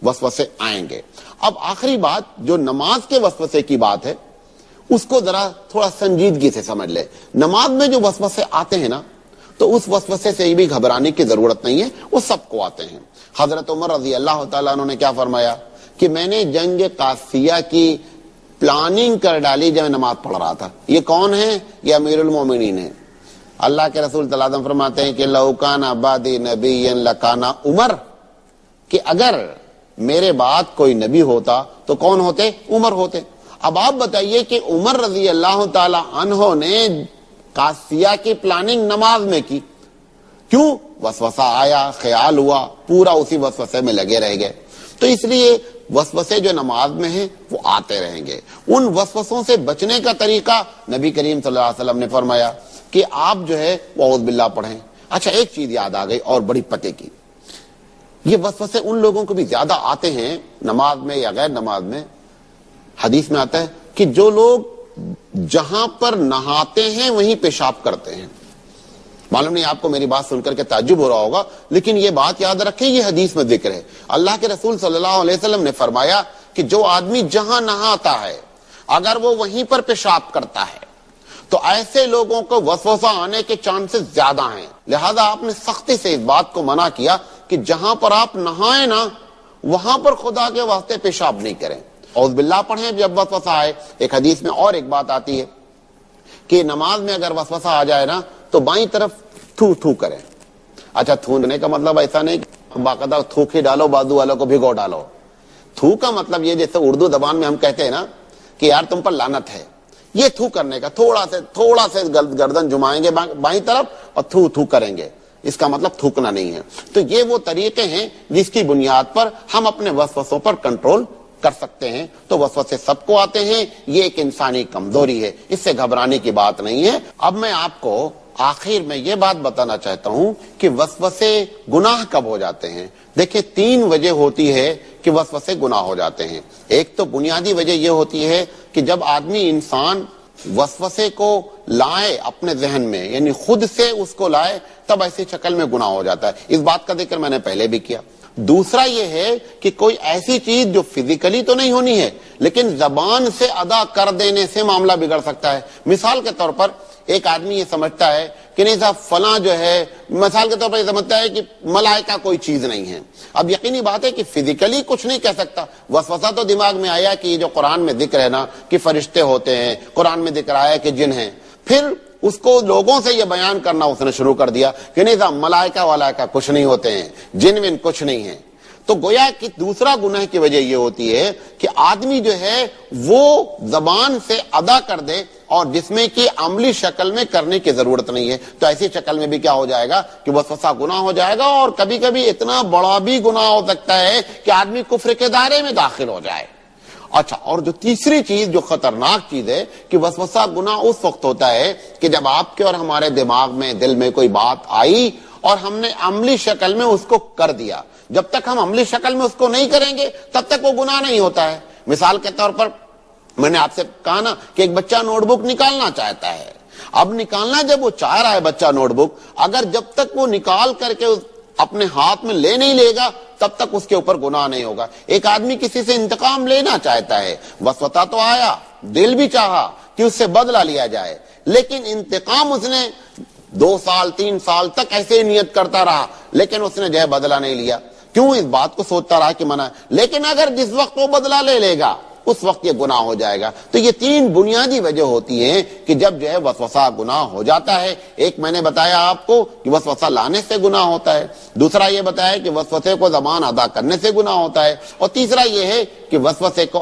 वसवसे आएंगे। अब आखिरी बात जो नमाज के वसवसे की बात है, उसको जरा थोड़ा संजीदगी से समझ ले। नमाज में जो वसवसे आते हैं ना, तो उस वसवसे से भी घबराने की जरूरत नहीं है, वो सबको आते हैं। हजरत उमर रजी अल्लाह तआला अन्हु ने क्या फरमाया कि मैंने जंग कासिया की प्लानिंग कर डाली जब नमाज पढ़ रहा था। ये कौन है? ये अमीरुल मोमिनीन है। अल्लाह के रसूल सल्लल्लाहु अलैहि वसल्लम फरमाते हैं कि लौकान आबादी नबीयन लकाना उमर, कि अगर मेरे बाद कोई नबी होता तो कौन होते? उमर होते। अब आप बताइए कि उमर रजी अल्लाह तआला अन्हो ने कासिया की प्लानिंग नमाज में की, क्यों? वसवसा आया, ख्याल हुआ, पूरा उसी वसवसे में लगे रह गए। तो इसलिए वसवसे जो नमाज में हैं वो आते रहेंगे। उन वसवसों से बचने का तरीका नबी करीम सल्लल्लाहु अलैहि वसल्लम ने फरमाया कि आप जो है वो औज़ बिल्लाह पढ़ें। अच्छा, एक चीज याद आ गई और बड़ी पते की, ये वसवसे उन लोगों को भी ज्यादा आते हैं नमाज में या गैर नमाज में। हदीस में आता है कि जो लोग जहां पर नहाते हैं वहीं पेशाब करते हैं। मालूम नहीं आपको मेरी बात सुनकर के ताज्जुब हो रहा होगा, लेकिन ये बात याद रखें, ये हदीस में जिक्र है। अल्लाह के रसूल सल्लल्लाहु अलैहि वसल्लम ने फरमाया कि जो आदमी जहां नहाता है अगर वो वहीं पर पेशाब करता है तो ऐसे लोगों को वसवसा आने के चांसेस ज्यादा हैं। लिहाजा आपने सख्ती से इस बात को मना किया कि जहां पर आप नहाए ना वहां पर खुदा के वास्ते पेशाब नहीं करें, औज़ बिल्लाह पढ़ें जब वसवसा आए। एक हदीस में और एक बात आती है कि नमाज में अगर वसवसा आ जाए ना तो बाईं तरफ थू थू करें। अच्छा, थूने का मतलब ऐसा नहीं बाकायदा थूक ही डालो, बाजू वालों को भिगो डालो। थू का मतलब ये जैसे उर्दू जबान में हम कहते हैं ना कि यार तुम पर लानत है, ये थू करने का थोड़ा से गर्दन जुमाएंगे बाईं तरफ और थू थू करेंगे, इसका मतलब थूकना नहीं है। तो ये वो तरीके हैं जिसकी बुनियाद पर हम अपने वसवसों पर कंट्रोल कर सकते हैं। तो वसवसे सबको आते हैं, ये एक इंसानी कमजोरी है, इससे घबराने की बात नहीं है। अब मैं आपको आखिर में ये बात बताना चाहता हूं कि वसवसे गुनाह कब हो जाते हैं। देखिए, 3 वजह होती है कि वसवसे गुनाह हो जाते हैं। एक तो बुनियादी वजह यह होती है कि जब आदमी इंसान वसवसे को लाए अपने जहन में, यानी खुद से उसको लाए, तब ऐसी शक्ल में गुनाह हो जाता है। इस बात का जिक्र मैंने पहले भी किया। दूसरा यह है कि कोई ऐसी चीज जो फिजिकली तो नहीं होनी है लेकिन जबान से अदा कर देने से मामला बिगड़ सकता है। मिसाल के तौर पर एक आदमी ये समझता है कि नहीं साहब फला जो है, मिसाल के तौर पर ये समझता है कि मलाइका कोई चीज नहीं है। अब यकीनी बात है कि फिजिकली कुछ नहीं कह सकता, वसवसा तो दिमाग में आया कि ये जो कुरान में जिक्र है ना कि फरिश्ते होते हैं, कुरान में जिक्र आया कि जिन हैं, फिर उसको लोगों से ये बयान करना उसने शुरू कर दिया कि नहीं साहब मलाइका वालाइका कुछ नहीं होते हैं, जिन विन कुछ नहीं है। तो गोया कि दूसरा गुनाह की वजह यह होती है कि आदमी जो है वो जबान से अदा कर दे और जिसमें कि अमली शक्ल में करने की जरूरत नहीं है। तो ऐसी शक्ल में भी क्या हो जाएगा कि वसवसा गुनाह हो जाएगा, और कभी कभी इतना बड़ा भी गुनाह हो सकता है कि आदमी कुफ्र के दायरे में दाखिल हो जाए। अच्छा, और जो तीसरी चीज जो खतरनाक चीज है कि वसवसा गुनाह उस वक्त होता है कि जब आपके और हमारे दिमाग में, दिल में कोई बात आई और हमने अमली शक्ल में उसको कर दिया। जब तक हम अमली शक्ल में उसको नहीं करेंगे तब तक वो गुनाह नहीं होता है। मिसाल के तौर पर मैंने आपसे कहा ना कि एक बच्चा नोटबुक निकालना चाहता है। अब निकालना जब वो चाह रहा है बच्चा नोटबुक, अगर जब तक वो निकाल करके अपने हाथ में ले नहीं लेगा तब तक उसके ऊपर गुनाह नहीं होगा। एक आदमी किसी से इंतकाम लेना चाहता है, वसवसा तो आया, दिल भी चाहा कि उससे बदला लिया जाए, लेकिन इंतकाम उसने 2 साल 3 साल तक ऐसे ही नियत करता रहा, लेकिन उसने जो है बदला नहीं लिया। क्यों? इस बात को सोचता रहा कि मना। लेकिन अगर जिस वक्त वो बदला ले लेगा उस वक्त ये गुनाह हो जाएगा। तो ये 3 बुनियादी वजह होती हैं कि जब जो है वसवसा गुनाह हो जाता है। एक मैंने बताया आपको कि वसवसा लाने से गुनाह होता है, दूसरा ये बताया कि वसवसे को ज़बान अदा करने से गुनाह होता है, और तीसरा ये है कि वसवसे को